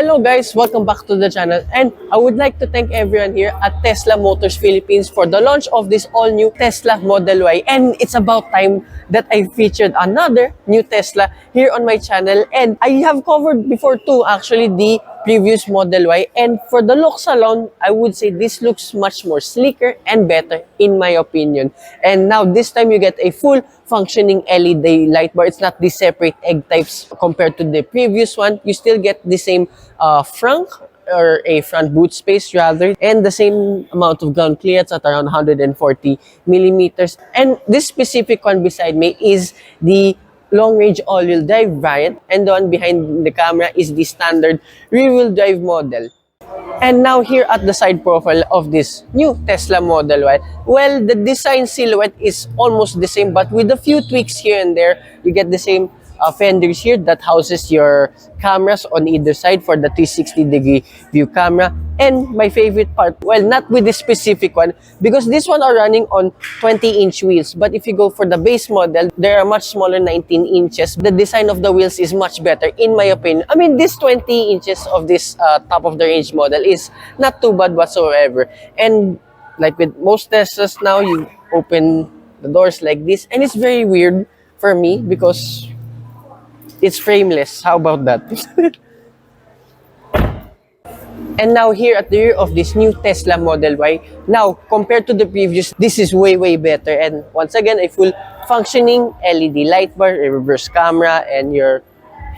Hello guys, welcome back to the channel, and I would like to thank everyone here at Tesla Motors Philippines for the launch of this all-new Tesla Model Y. And it's about time that I featured another new Tesla here on my channel, and I have covered before too actually the previous Model Y, and for the looks alone, I would say this looks much more sleeker and better in my opinion. And now this time you get a full functioning LED light bar. It's not the separate egg types compared to the previous one. You still get the same front or a front boot space rather, and the same amount of ground clearance at around 140 millimeters. And this specific one beside me is the long-range all-wheel drive variant, and the one behind the camera is the standard rear-wheel drive model. And now here at the side profile of this new Tesla Model Y, well, the design silhouette is almost the same, but with a few tweaks here and there. You get the same fenders here that houses your cameras on either side for the 360-degree view camera. And my favorite part, well, not with this specific one, because this one are running on 20-inch wheels. But if you go for the base model, they are much smaller, 19 inches. The design of the wheels is much better, in my opinion. I mean, this 20 inches of this top of the range model is not too bad whatsoever. And like with most Teslas now, you open the doors like this, and it's very weird for me because it's frameless. How about that? And now here at the rear of this new Tesla Model Y, now compared to the previous, this is way better. And once again, a full functioning LED light bar, a reverse camera, and your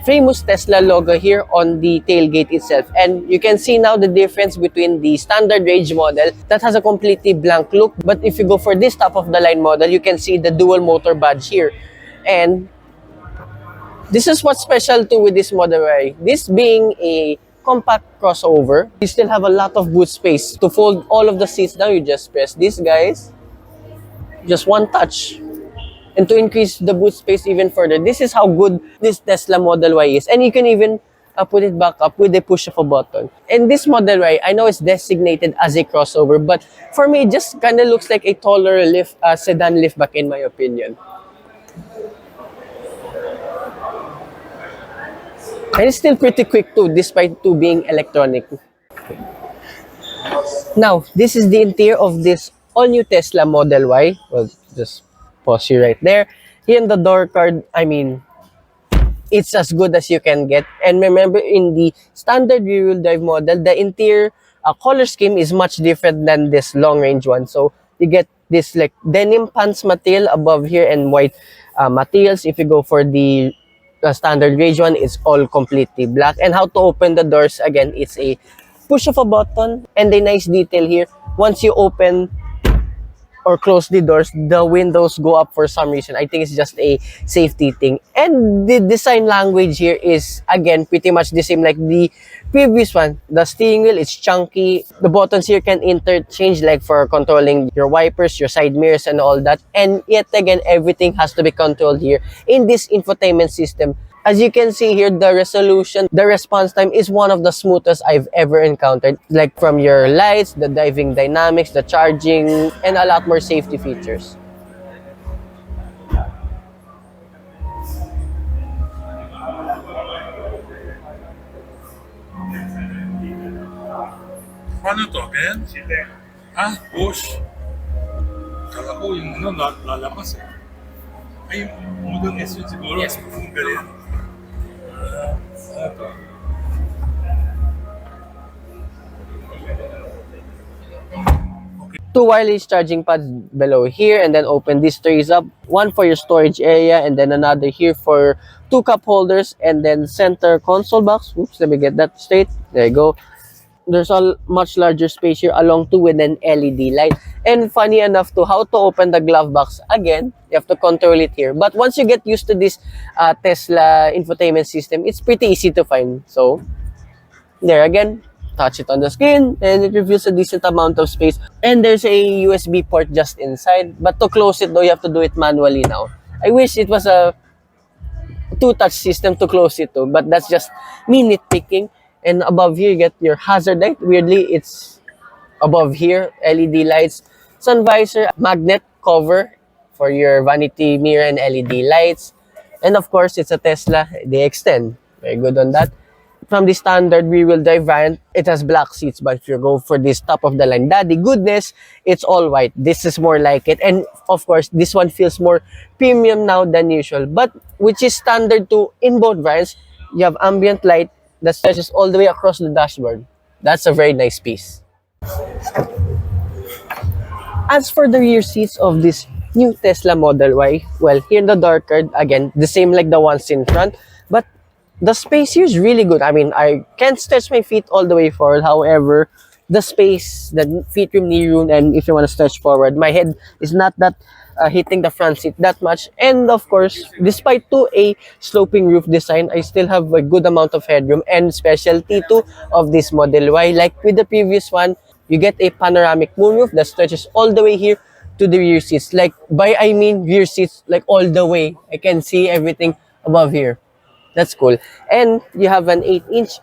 famous Tesla logo here on the tailgate itself. And you can see now the difference between the standard range model that has a completely blank look. But if you go for this top of the line model, you can see the dual motor badge here. And this is what's special too with this Model Y. This being a compact crossover, you still have a lot of boot space. To fold all of the seats down, you just press this, guys. Just one touch. And to increase the boot space even further, this is how good this Tesla Model Y is. And you can even put it back up with the push of a button. And this Model Y, I know it's designated as a crossover, but for me, it just kind of looks like a taller sedan liftback in my opinion. And it's still pretty quick too, despite too being electronic. Now, this is the interior of this all-new Tesla Model Y. Well, just pause you right there. Here in the door card, I mean, it's as good as you can get. And remember, in the standard rear-wheel drive model, the interior color scheme is much different than this long-range one. So you get this like denim pants material above here and white materials. If you go for the standard range one, it's all completely black. And how to open the doors, again, it's a push of a button. And a nice detail here, once you open or close the doors, the windows go up for some reason. I think it's just a safety thing. And the design language here is, again, pretty much the same like the previous one. The steering wheel is chunky. The buttons here can interchange, like for controlling your wipers, your side mirrors, and all that. And yet again, everything has to be controlled here in this infotainment system. As you can see here, the resolution, the response time is one of the smoothest I've ever encountered. Like from your lights, the driving dynamics, the charging, and a lot more safety features. Paano to, again? Ah, push. Kala ko yung lalabas eh. Ay, model S yun siguro. Yes. Ganyan. Two wireless charging pads below here, and then open these trays up. One for your storage area, and then another here for two cup holders, and then center console box. Oops, let me get that straight. There you go. There's a much larger space here along too with an LED light. And funny enough to how to open the glove box, again, you have to control it here. But once you get used to this Tesla infotainment system, it's pretty easy to find. So there again, touch it on the screen and it reveals a decent amount of space. And there's a USB port just inside. But to close it though, you have to do it manually now. I wish it was a two-touch system to close it too, but that's just me nitpicking. And above here, you get your hazard light. Weirdly, it's above here, LED lights, sun visor, magnet cover for your vanity mirror and LED lights. And of course, it's a Tesla. They extend. Very good on that. from the standard rear-wheel drive variant, it has black seats. But if you go for this top-of-the-line daddy goodness, it's all white. This is more like it. And of course, this one feels more premium now than usual. But which is standard to in both variants. You have ambient light that stretches all the way across the dashboard. That's a very nice piece. As for the rear seats of this new Tesla Model Y, well, here in the darker, again, the same like the ones in front, but the space here is really good. I mean, I can't stretch my feet all the way forward. However, the space, the feet room, knee room, and if you want to stretch forward, my head is not that hitting the front seat that much. And of course, despite to a sloping roof design, I still have a good amount of headroom. And specialty too of this Model Y, like with the previous one, you get a panoramic moonroof that stretches all the way here to the rear seats. Like, by I mean rear seats, like all the way. I can see everything above here. That's cool. And you have an 8-inch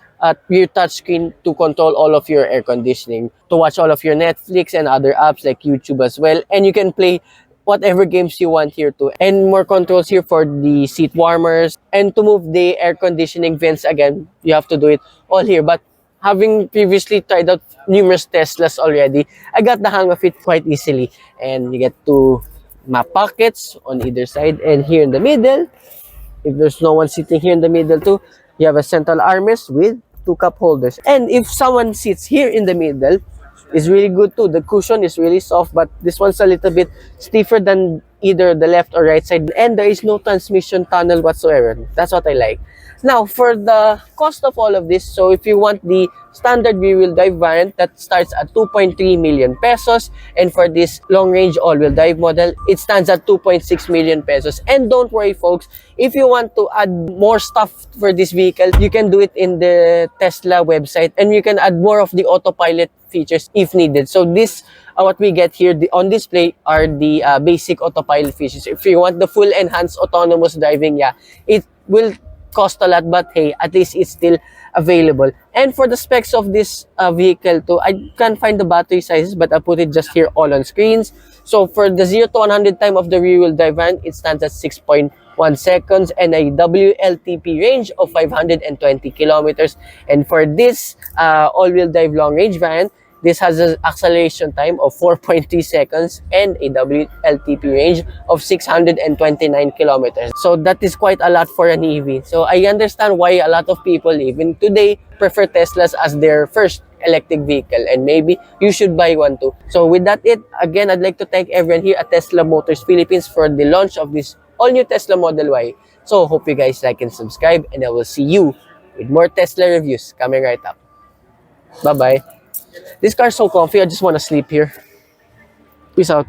rear touchscreen to control all of your air conditioning, to watch all of your Netflix and other apps like YouTube as well. And you can play whatever games you want here too. And more controls here for the seat warmers. And to move the air conditioning vents again, you have to do it all here. But having previously tried out numerous Teslas already, I got the hang of it quite easily. And you get two map pockets on either side. And here in the middle, if there's no one sitting here in the middle too, you have a central armrest with two cup holders. And if someone sits here in the middle, it's really good too. The cushion is really soft, but this one's a little bit stiffer than either the left or right side. And there is no transmission tunnel whatsoever. That's what I like. Now, for the cost of all of this, so if you want the standard rear-wheel drive variant, that starts at 2.3 million pesos. And for this long-range all-wheel drive model, it stands at 2.6 million pesos. And don't worry, folks, if you want to add more stuff for this vehicle, you can do it in the Tesla website. And you can add more of the autopilot features if needed. So this, what we get here on display are the basic autopilot features. If you want the full enhanced autonomous driving, yeah, it will cost a lot, but hey, at least it's still available. And for the specs of this vehicle too, I can't find the battery sizes, but I'll put it just here all on screens. So for the 0 to 100 time of the rear-wheel drive van, it stands at 6.1 seconds and a WLTP range of 520 kilometers. And for this all-wheel drive long-range van, this has an acceleration time of 4.3 seconds and a WLTP range of 629 kilometers. So that is quite a lot for an EV. So I understand why a lot of people even today prefer Teslas as their first electric vehicle, and maybe you should buy one too. So with that again, I'd like to thank everyone here at Tesla Motors Philippines for the launch of this all-new Tesla Model Y. So hope you guys like and subscribe, and I will see you with more Tesla reviews coming right up. Bye-bye. This car is so comfy, I just want to sleep here. Peace out.